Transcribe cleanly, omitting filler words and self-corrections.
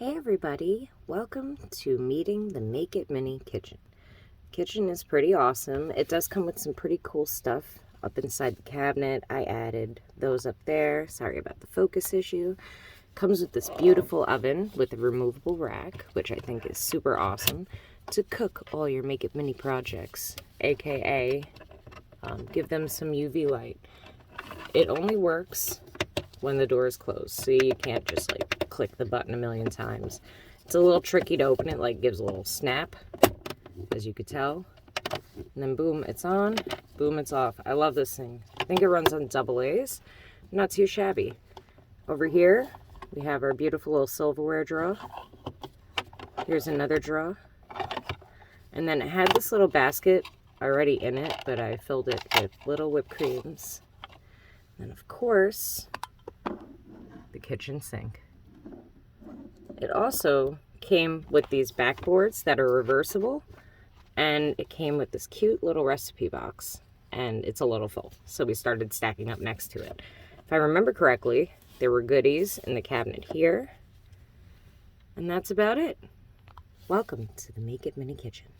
Hey everybody, welcome to meeting the Make It Mini kitchen. Kitchen is pretty awesome. It does come with some pretty cool stuff up inside the cabinet. I added those up there. Sorry about the focus issue. Comes with this beautiful oven with a removable rack, which I think is super awesome to cook all your Make It Mini projects, aka give them some UV light. It only works when the door is closed, so you can't just like click the button a million times. It's a little tricky to open it, like gives a little snap, as you could tell. And then boom, it's on, boom, it's off. I love this thing. I think it runs on AA's. Not too shabby. Over here, we have our beautiful little silverware drawer. Here's another drawer. And then it had this little basket already in it, but I filled it with little whipped creams. And of course, the kitchen sink. It also came with these backboards that are reversible, and it came with this cute little recipe box, and it's a little full, so we started stacking up next to it. If I remember correctly, there were goodies in the cabinet here, and that's about it. Welcome to the Make It Mini kitchen.